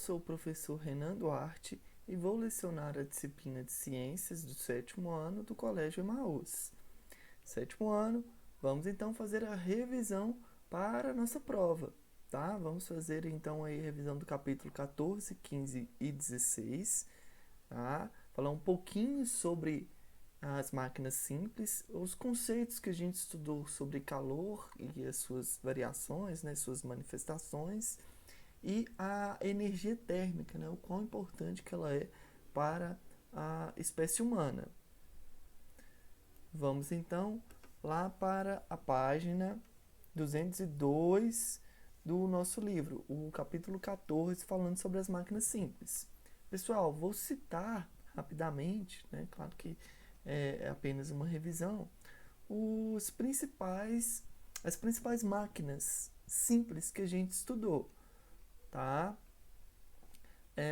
sou o professor Renan Duarte e vou lecionar a disciplina de Ciências do 7º ano do Colégio Emaús. 7º ano, vamos então fazer a revisão para a nossa prova, tá? Vamos fazer então aí a revisão do capítulo 14, 15 e 16, tá? Falar um pouquinho sobre as máquinas simples, os conceitos que a gente estudou sobre calor e as suas variações, né, suas manifestações, e a energia térmica, né, o quão importante que ela é para a espécie humana. Vamos então lá para a página 202 do nosso livro, o capítulo 14, falando sobre as máquinas simples. Pessoal, vou citar rapidamente, né, claro que é apenas uma revisão, as principais máquinas simples que a gente estudou, tá?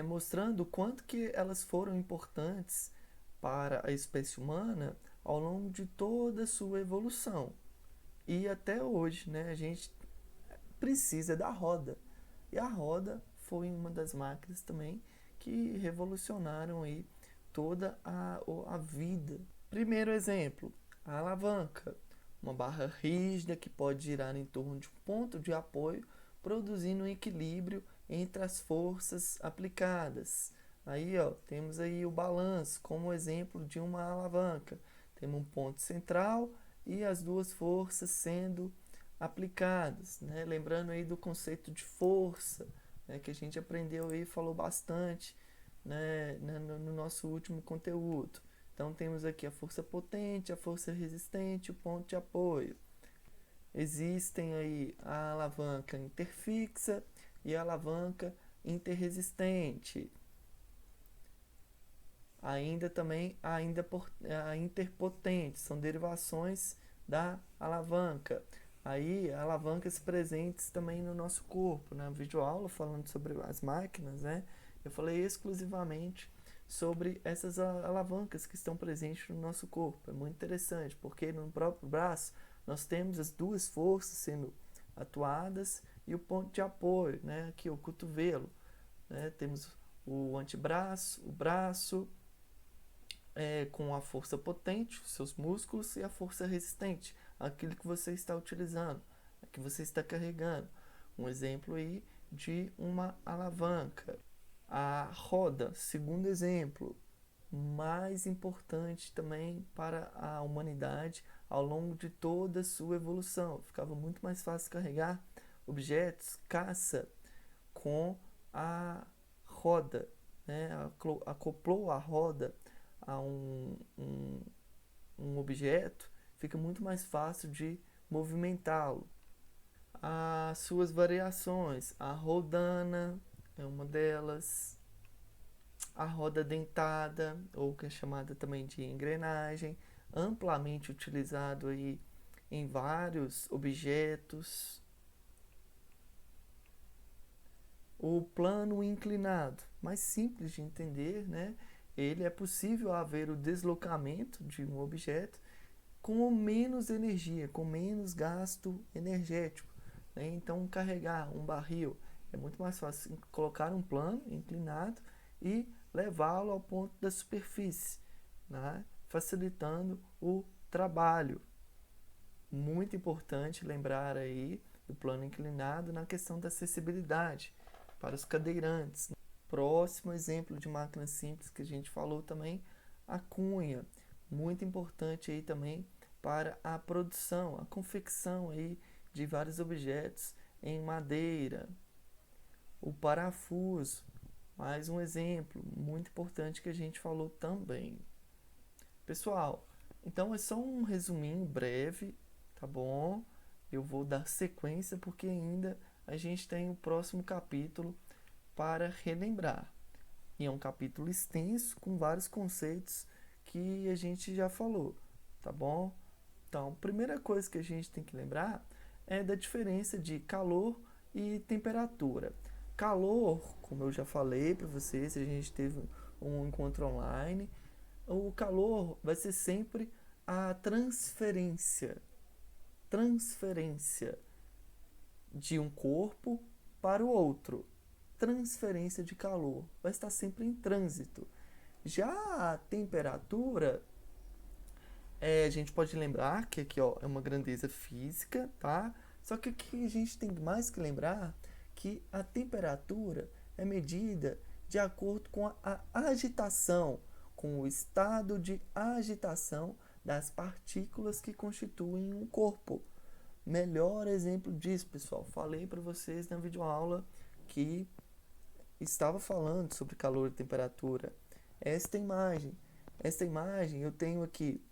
Mostrando o quanto que elas foram importantes para a espécie humana ao longo de toda a sua evolução. E até hoje, né, a gente precisa da roda. E a roda foi uma das máquinas também que revolucionaram aí toda a vida. Primeiro exemplo, a alavanca, uma barra rígida que pode girar em torno de um ponto de apoio, produzindo um equilíbrio entre as forças aplicadas. Aí, ó, temos aí o balanço como exemplo de uma alavanca. Temos um ponto central e as duas forças sendo aplicadas, né? Lembrando aí do conceito de força, né, que a gente aprendeu aí, falou bastante, né, no nosso último conteúdo. Então temos aqui a força potente, a força resistente, o ponto de apoio. Existem aí a alavanca interfixa e a alavanca interresistente. Ainda também a interpotente, são derivações da alavanca. Aí, alavancas presentes também no nosso corpo. Na videoaula, falando sobre as máquinas, né? Eu falei exclusivamente sobre essas alavancas que estão presentes no nosso corpo. É muito interessante, porque no próprio braço nós temos as duas forças sendo atuadas e o ponto de apoio, né? Aqui o cotovelo, né? Temos o antebraço, o braço, com a força potente, os seus músculos, e a força resistente, aquilo que você está utilizando, que você está carregando. Um exemplo aí de uma alavanca. A roda, segundo exemplo, mais importante também para a humanidade ao longo de toda a sua evolução. Ficava muito mais fácil carregar objetos, caça, com a roda, né? Acoplou a roda a um objeto, fica muito mais fácil de movimentá-lo. As suas variações, a rodana é uma delas, a roda dentada, ou que é chamada também de engrenagem, amplamente utilizado aí em vários objetos. O plano inclinado, mais simples de entender, né? Ele é possível haver o deslocamento de um objeto com menos energia, com menos gasto energético, né? Então, carregar um barril é muito mais fácil colocar um plano inclinado e levá-lo ao ponto da superfície, né? Facilitando o trabalho. Muito importante lembrar aí do plano inclinado na questão da acessibilidade para os cadeirantes. Próximo exemplo de máquina simples que a gente falou também, a cunha, muito importante aí também para a produção, a confecção aí de vários objetos em madeira. O parafuso, mais um exemplo muito importante que a gente falou também. Pessoal, então é só um resuminho breve, tá bom? Eu vou dar sequência porque ainda a gente tem o próximo capítulo para relembrar. E é um capítulo extenso com vários conceitos que a gente já falou, tá bom? Então, a primeira coisa que a gente tem que lembrar é da diferença de calor e temperatura. Calor, como eu já falei para vocês, a gente teve um encontro online, o calor vai ser sempre a transferência de um corpo para o outro, transferência de calor, vai estar sempre em trânsito. Já a temperatura, a gente pode lembrar que aqui ó, é uma grandeza física, tá? Só que aqui a gente tem mais que lembrar que a temperatura é medida de acordo com a agitação, com o estado de agitação das partículas que constituem um corpo. Melhor exemplo disso, pessoal, falei para vocês na videoaula que estava falando sobre calor e temperatura. Esta imagem eu tenho aqui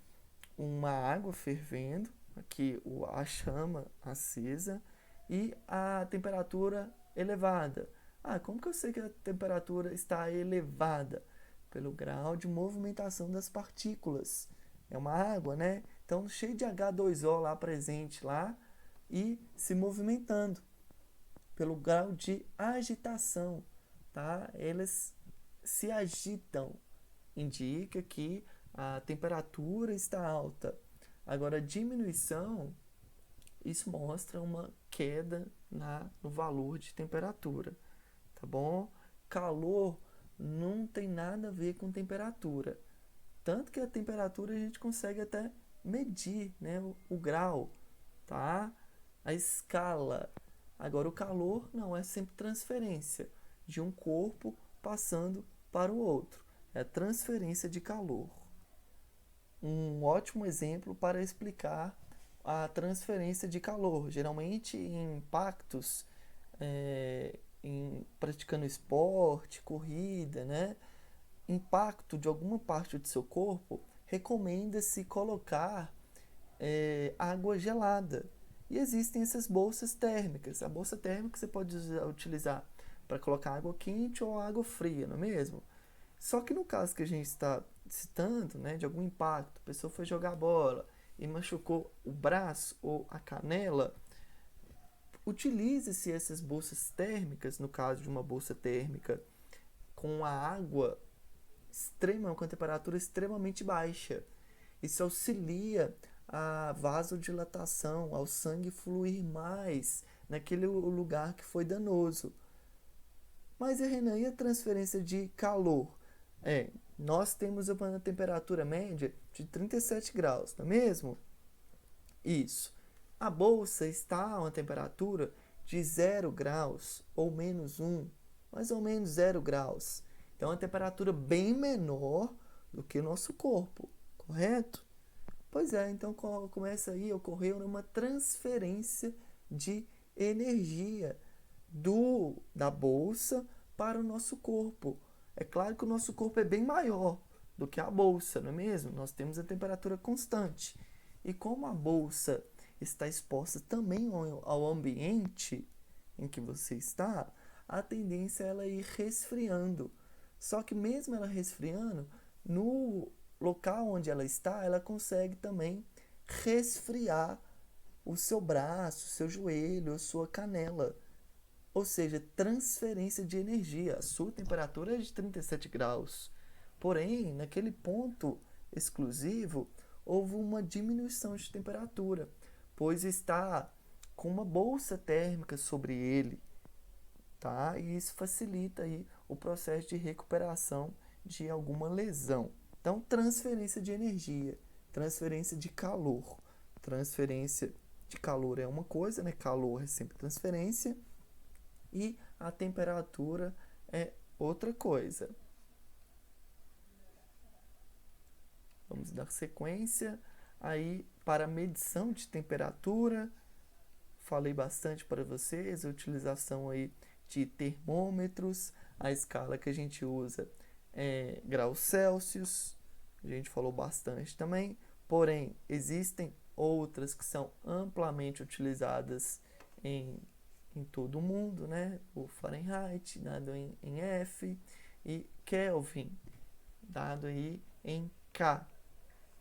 uma água fervendo, aqui a chama acesa e a temperatura elevada. Como que eu sei que a temperatura está elevada? Pelo grau de movimentação das partículas. É uma água, né? Então, cheio de H2O lá presente lá e se movimentando pelo grau de agitação, tá? Elas se agitam, indica que a temperatura está alta. Agora, a diminuição, isso mostra uma queda no valor de temperatura, tá bom? Calor não tem nada a ver com temperatura. Tanto que a temperatura a gente consegue até medir, né, o grau, tá? A escala. Agora, o calor não, é sempre transferência de um corpo passando para o outro. É a transferência de calor. Um ótimo exemplo para explicar a transferência de calor. Geralmente em impactos, praticando esporte, corrida, né? Impacto de alguma parte do seu corpo, recomenda-se colocar água gelada. E existem essas bolsas térmicas. A bolsa térmica você pode utilizar para colocar água quente ou água fria, não é mesmo? Só que no caso que a gente está citando, né, de algum impacto, a pessoa foi jogar bola e machucou o braço ou a canela, utilize-se essas bolsas térmicas, no caso de uma bolsa térmica com a água com a temperatura extremamente baixa. Isso auxilia a vasodilatação, ao sangue fluir mais naquele lugar que foi danoso. Mas, Renan, e a transferência de calor? Nós temos uma temperatura média de 37 graus, não é mesmo? Isso. A bolsa está a uma temperatura de 0 graus ou menos 1, mais ou menos 0 graus. Então, é uma temperatura bem menor do que o nosso corpo, correto? Pois é, então começa aí, ocorreu uma transferência de energia da bolsa para o nosso corpo. É claro que o nosso corpo é bem maior do que a bolsa, não é mesmo? Nós temos a temperatura constante. E como a bolsa está exposta também ao ambiente em que você está, a tendência é ela ir resfriando. Só que mesmo ela resfriando, no local onde ela está, ela consegue também resfriar o seu braço, o seu joelho, a sua canela. Ou seja, transferência de energia. A sua temperatura é de 37 graus. Porém, naquele ponto exclusivo, houve uma diminuição de temperatura, pois está com uma bolsa térmica sobre ele, tá? E isso facilita aí o processo de recuperação de alguma lesão. Então, transferência de energia, transferência de calor. Transferência de calor é uma coisa, né? Calor é sempre transferência. E a temperatura é outra coisa. Vamos dar sequência aí para a medição de temperatura. Falei bastante para vocês a utilização aí de termômetros. A escala que a gente usa é graus Celsius. A gente falou bastante também. Porém, existem outras que são amplamente utilizadas em todo o mundo, né? O Fahrenheit, dado em F, e Kelvin, dado aí em K.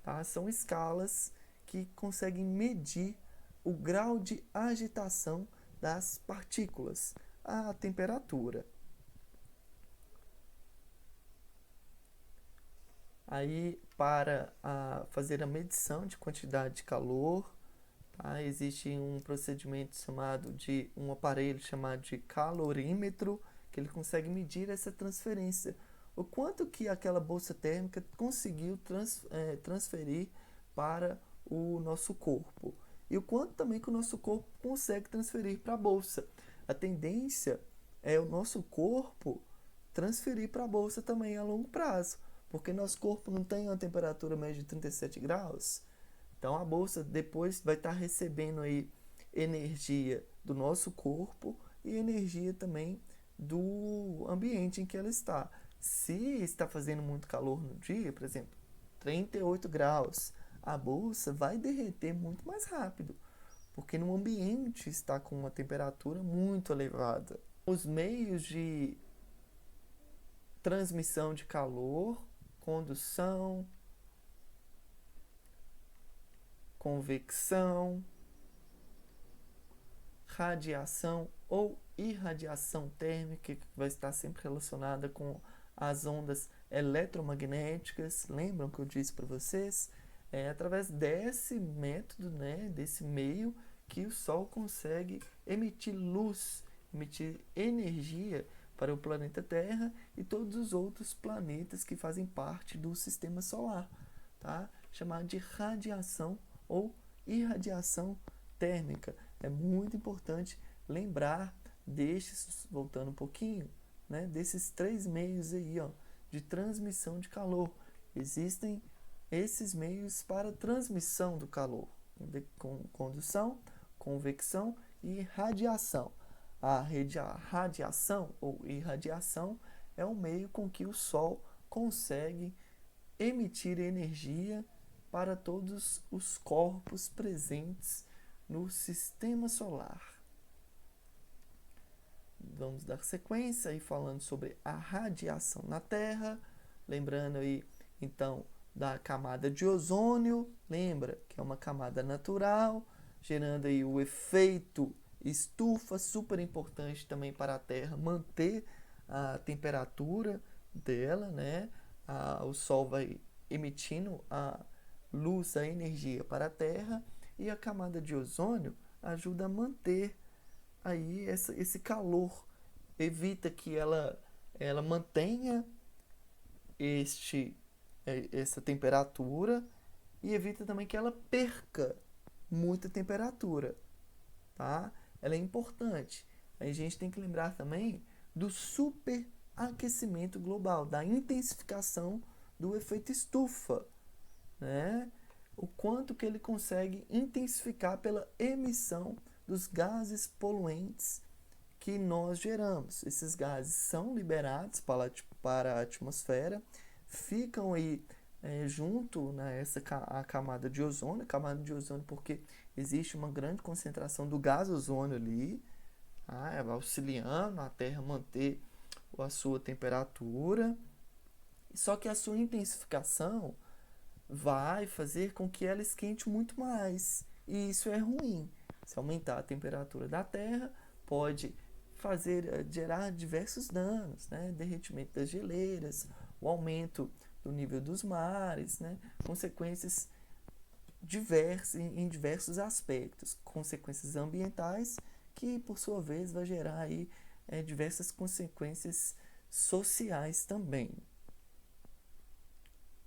Tá? São escalas que conseguem medir o grau de agitação das partículas, a temperatura. Aí, para fazer a medição de quantidade de calor, tá? Existe um procedimento um aparelho chamado de calorímetro, que ele consegue medir essa transferência. O quanto que aquela bolsa térmica conseguiu transferir para o nosso corpo. E o quanto também que o nosso corpo consegue transferir para a bolsa. A tendência é o nosso corpo transferir para a bolsa também a longo prazo, porque nosso corpo não tem uma temperatura média de 37 graus. Então a bolsa depois vai estar recebendo aí energia do nosso corpo e energia também do ambiente em que ela está. Se está fazendo muito calor no dia, por exemplo, 38 graus, a bolsa vai derreter muito mais rápido, porque no ambiente está com uma temperatura muito elevada. Os meios de transmissão de calor, condução, convecção, radiação ou irradiação térmica, que vai estar sempre relacionada com as ondas eletromagnéticas. Lembram que eu disse para vocês? É através desse método, né, desse meio, que o Sol consegue emitir luz, emitir energia para o planeta Terra e todos os outros planetas que fazem parte do sistema solar, tá? Chamado de radiação ou irradiação térmica. É muito importante lembrar destes, voltando um pouquinho, né, desses 3 meios aí, ó, de transmissão de calor. Existem esses meios para transmissão do calor, com condução, convecção e radiação. A radiação ou irradiação é o meio com que o Sol consegue emitir energia para todos os corpos presentes no sistema solar. Vamos dar sequência aí falando sobre a radiação na Terra, lembrando aí então da camada de ozônio, lembra que é uma camada natural, gerando aí o efeito estufa, super importante também para a Terra manter a temperatura dela, né? O Sol vai emitindo a luz, a energia para a Terra, e a camada de ozônio ajuda a manter aí esse calor, evita que ela mantenha essa temperatura e evita também que ela perca muita temperatura, tá? Ela é importante. A gente tem que lembrar também do superaquecimento global, da intensificação do efeito estufa, né? O quanto que ele consegue intensificar pela emissão dos gases poluentes que nós geramos. Esses gases são liberados para a atmosfera, ficam aí junto nessa a camada de ozônio, porque existe uma grande concentração do gás ozônio ali, tá? Auxiliando a Terra a manter a sua temperatura. Só que a sua intensificação vai fazer com que ela esquente muito mais. E isso é ruim. Se aumentar a temperatura da Terra, pode gerar diversos danos, né? Derretimento das geleiras, o aumento do nível dos mares, né? Consequências em diversos aspectos, consequências ambientais, que por sua vez vai gerar aí, diversas consequências sociais também.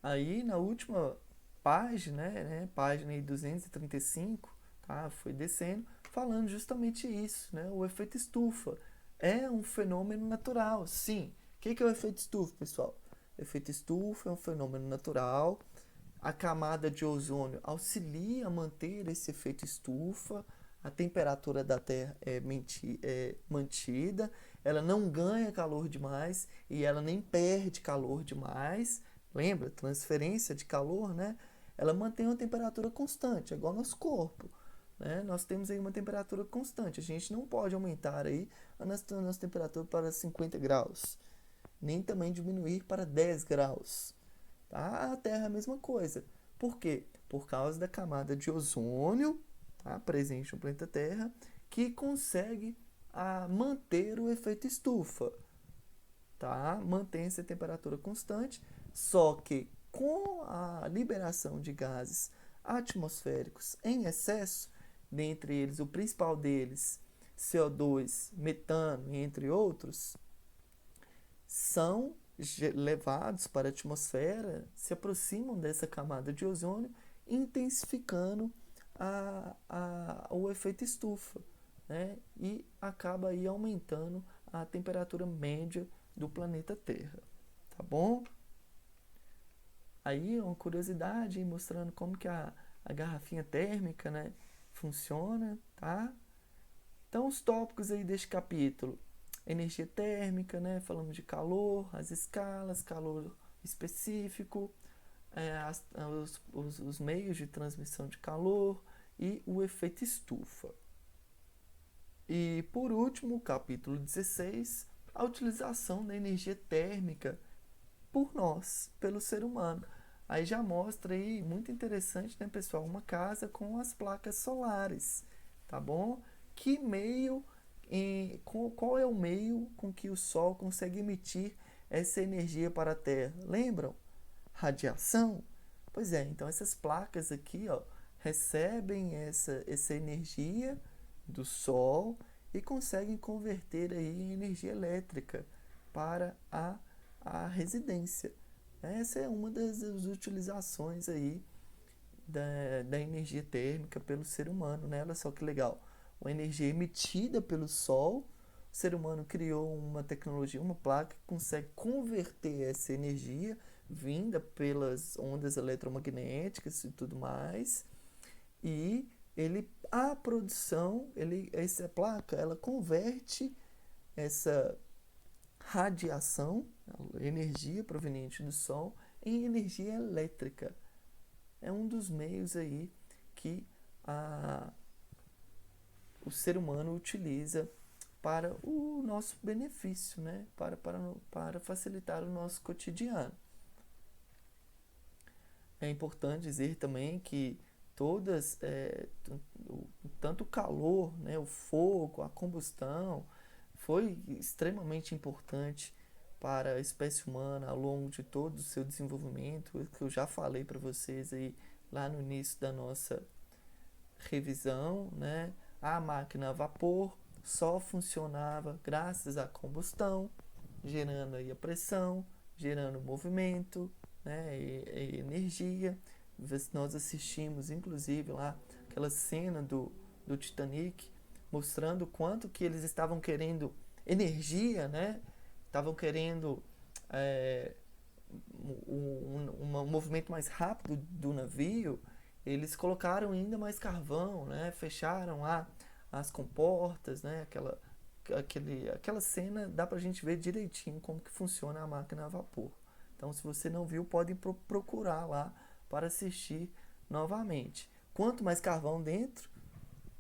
Aí na última página, né, página aí 235, tá, foi descendo, falando justamente isso, né, o efeito estufa é um fenômeno natural, sim. O que é o efeito estufa, pessoal? O efeito estufa é um fenômeno natural. A camada de ozônio auxilia a manter esse efeito estufa, a temperatura da Terra é mantida, ela não ganha calor demais e ela nem perde calor demais. Lembra? Transferência de calor, né? Ela mantém uma temperatura constante, é igual ao nosso corpo, né? Nós temos aí uma temperatura constante, a gente não pode aumentar aí a nossa temperatura para 50 graus, nem também diminuir para 10 graus. Tá? A Terra é a mesma coisa. Por quê? Por causa da camada de ozônio, tá, presente no planeta Terra, que consegue manter o efeito estufa, tá? Mantém essa temperatura constante, só que com a liberação de gases atmosféricos em excesso, dentre eles, o principal deles, CO2, metano, entre outros, são levados para a atmosfera, se aproximam dessa camada de ozônio, intensificando o efeito estufa, né? E acaba aí aumentando a temperatura média do planeta Terra, tá bom? Aí uma curiosidade mostrando como que a garrafinha térmica, né, funciona, tá? Então os tópicos aí deste capítulo: energia térmica, né? Falamos de calor, as escalas, calor específico, os meios de transmissão de calor e o efeito estufa. E por último, capítulo 16, a utilização da energia térmica por nós, pelo ser humano. Aí já mostra aí, muito interessante, né, pessoal, uma casa com as placas solares, tá bom? Que meio, qual é o meio com que o Sol consegue emitir essa energia para a Terra? Lembram? Radiação? Pois é, então essas placas aqui, ó, recebem essa energia do Sol e conseguem converter aí em energia elétrica para a residência. Essa é uma das utilizações aí da energia térmica pelo ser humano, né? Olha só que legal. Uma energia emitida pelo Sol, o ser humano criou uma tecnologia, uma placa que consegue converter essa energia vinda pelas ondas eletromagnéticas e tudo mais, e a produção, essa placa, ela converte essa radiação, energia proveniente do Sol, em energia elétrica. É um dos meios aí que o ser humano utiliza para o nosso benefício, né? para facilitar o nosso cotidiano. É importante dizer também que tanto o calor, né, o fogo, a combustão, foi extremamente importante para a espécie humana ao longo de todo o seu desenvolvimento, que eu já falei para vocês aí lá no início da nossa revisão, né? A máquina a vapor só funcionava graças à combustão, gerando aí a pressão, gerando movimento, né? E energia. Nós assistimos, inclusive, lá aquela cena do Titanic, mostrando quanto que eles estavam querendo energia, né? Estavam querendo é, um movimento mais rápido do navio. Eles colocaram ainda mais carvão, né? Fecharam lá as comportas, né? Aquela cena dá pra gente ver direitinho como que funciona a máquina a vapor. Então, se você não viu, pode procurar lá para assistir novamente. Quanto mais carvão dentro,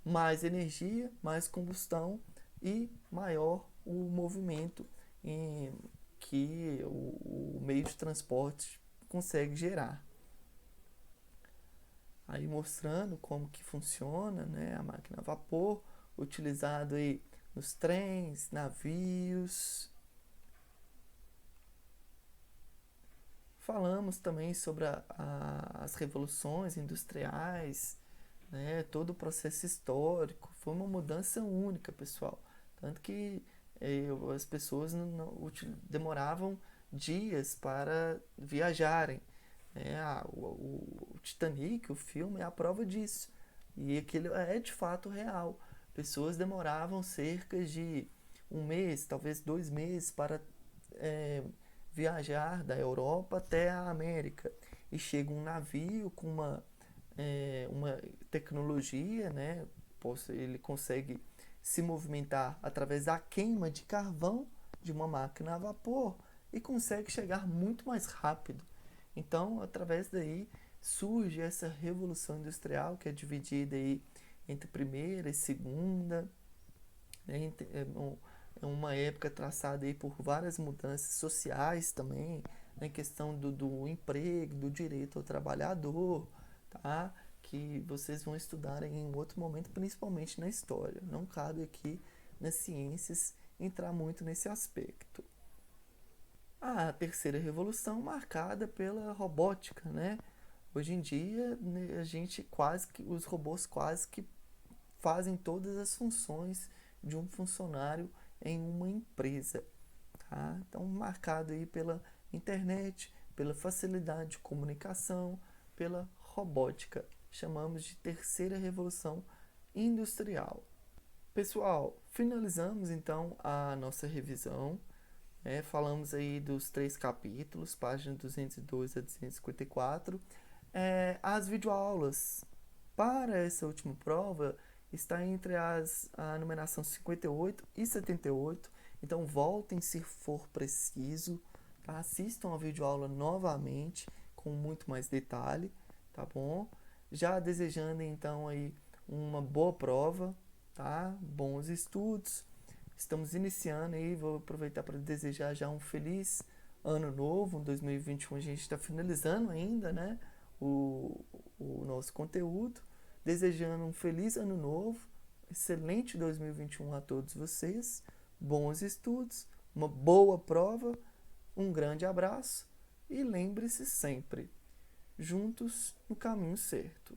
mais energia, mais combustão e maior o movimento que o meio de transporte consegue gerar. Aí mostrando como que funciona, né, a máquina a vapor, utilizado aí nos trens, navios. Falamos também sobre as revoluções industriais, né, todo o processo histórico. Foi uma mudança única, pessoal. Tanto que as pessoas demoravam dias para viajarem. O Titanic, o filme, é a prova disso. E aquilo é de fato real. Pessoas demoravam cerca de um mês, talvez 2 meses, para viajar da Europa até a América. E chega um navio com uma tecnologia, né? Ele consegue se movimentar através da queima de carvão de uma máquina a vapor e consegue chegar muito mais rápido. Então, através daí surge essa revolução industrial que é dividida aí entre primeira e segunda, né? É uma época traçada aí por várias mudanças sociais também, na questão do emprego, do direito ao trabalhador, tá? Que vocês vão estudar em um outro momento, principalmente na história. Não cabe aqui nas ciências entrar muito nesse aspecto. A terceira revolução marcada pela robótica, né? Hoje em dia, né, os robôs quase que fazem todas as funções de um funcionário em uma empresa, tá? Então, marcado aí pela internet, pela facilidade de comunicação, pela robótica. Chamamos de terceira revolução industrial. Pessoal, finalizamos então a nossa revisão. Falamos aí dos 3 capítulos, páginas 202 a 254. As videoaulas para essa última prova está entre a numeração 58 e 78. Então voltem se for preciso, tá? Assistam a videoaula novamente com muito mais detalhe, tá bom? Já desejando então aí uma boa prova, tá? Bons estudos. Estamos iniciando aí, vou aproveitar para desejar já um feliz ano novo, 2021 a gente está finalizando ainda, né, o nosso conteúdo, desejando um feliz ano novo, excelente 2021 a todos vocês, bons estudos, uma boa prova, um grande abraço e lembre-se sempre, juntos no caminho certo.